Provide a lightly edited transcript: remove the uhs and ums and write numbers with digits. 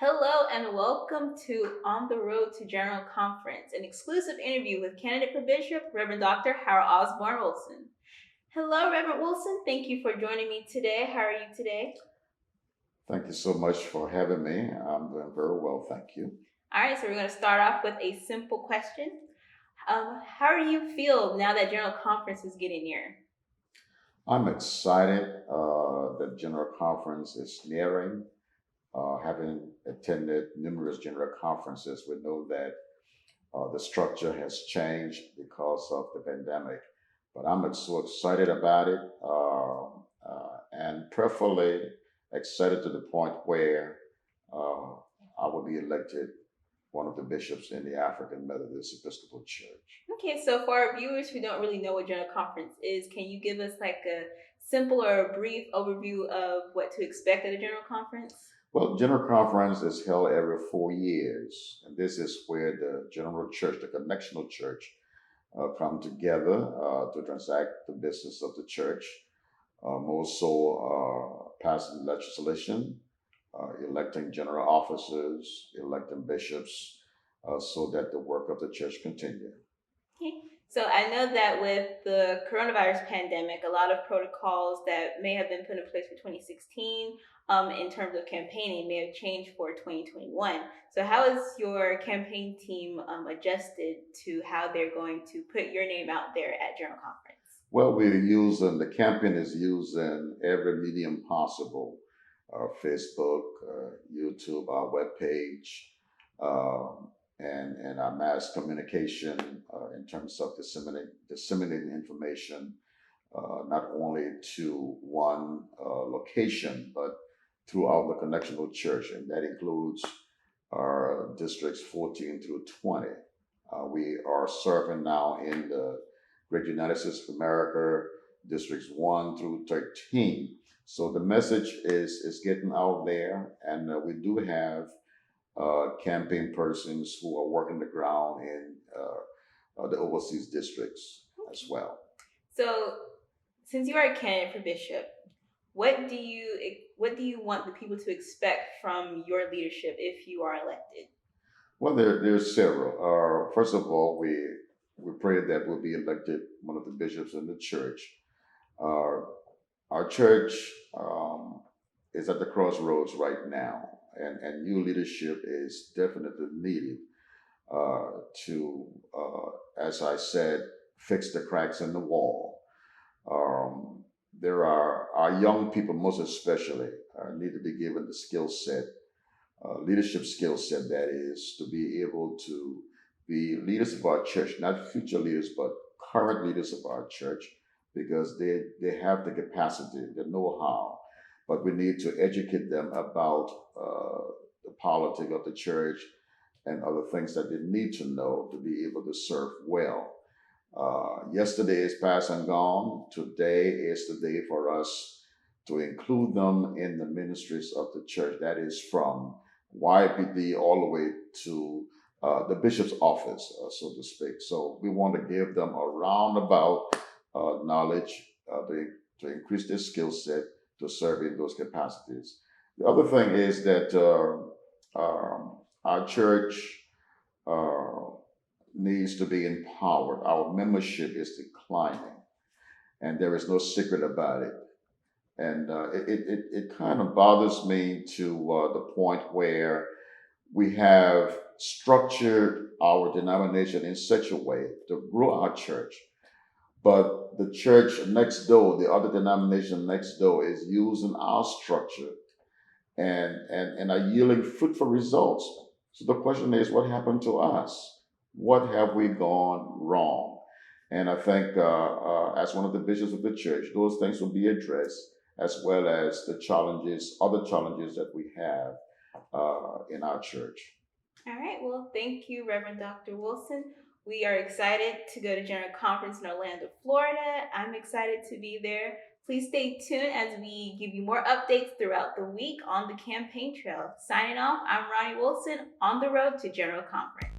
Hello and welcome to On the Road to General Conference, an exclusive interview with candidate for Bishop, Reverend Dr. Howard Osborne Wilson. Hello, Reverend Wilson. Thank you for joining me today. How are you today? Thank you so much for having me. I'm doing very well, thank you. All right, so we're going to start off with a simple question. How do you feel now that General Conference is getting near? I'm excited that General Conference is nearing. Having attended numerous General Conferences, we know that the structure has changed because of the pandemic. But I'm so excited about it and prayerfully excited to the point where uh, I will be elected one of the bishops in the African Methodist Episcopal Church. Okay, so for our viewers who don't really know what General Conference is, can you give us like a simple or a brief overview of what to expect at a General Conference? Well, General Conference is held every 4 years, and this is where the General Church, the Connectional Church, come together to transact the business of the church, more so passing legislation, electing general officers, electing bishops, so that the work of the church continue. Okay. So I know that with the coronavirus pandemic, a lot of protocols that may have been put in place for 2016 in terms of campaigning may have changed for 2021. So how is your campaign team adjusted to how they're going to put your name out there at General Conference? Well, we're using, the campaign is using every medium possible, Facebook, YouTube, our webpage, and our mass communication in terms of disseminating information, not only to one location, but throughout the connectional church. And that includes our districts 14 through 20. We are serving now in the Great United States of America, districts 1 through 13. So the message is getting out there, and we do have campaign persons who are working the ground in the overseas districts as well. So since you are a candidate for bishop, what do you want the people to expect from your leadership if you are elected? Well, there's several. First of all, we pray that we'll be elected one of the bishops in the church. Uh, our church is at the crossroads right now, and new leadership is definitely needed to, as I said, fix the cracks in the wall. Um, there are our young people, most especially, need to be given the skill set, leadership skill set, that is, to be able to be leaders of our church, not future leaders, but current leaders of our church, because they have the capacity, the know-how, but we need to educate them about the politics of the church and other things that they need to know to be able to serve well. Yesterday is past and gone. Today is the day for us to include them in the ministries of the church. That is from YPD all the way to the bishop's office, so to speak. So we want to give them a roundabout knowledge to increase their skill set to serve in those capacities. The other thing is that our church uh, needs to be empowered. Our membership is declining, and there is no secret about it. And it kind of bothers me to the point where we have structured our denomination in such a way to grow our church. But the church next door, the other denomination next door, is using our structure and are yielding fruitful results. So the question is, what happened to us? What have we gone wrong? And I think, as one of the bishops of the church, those things will be addressed, as well as the challenges, other challenges that we have in our church. All right. Well, thank you, Reverend Dr. Wilson. We are excited to go to General Conference in Orlando, Florida. I'm excited to be there. Please stay tuned as we give you more updates throughout the week on the campaign trail. Signing off, I'm Ronni Wilson on the road to General Conference.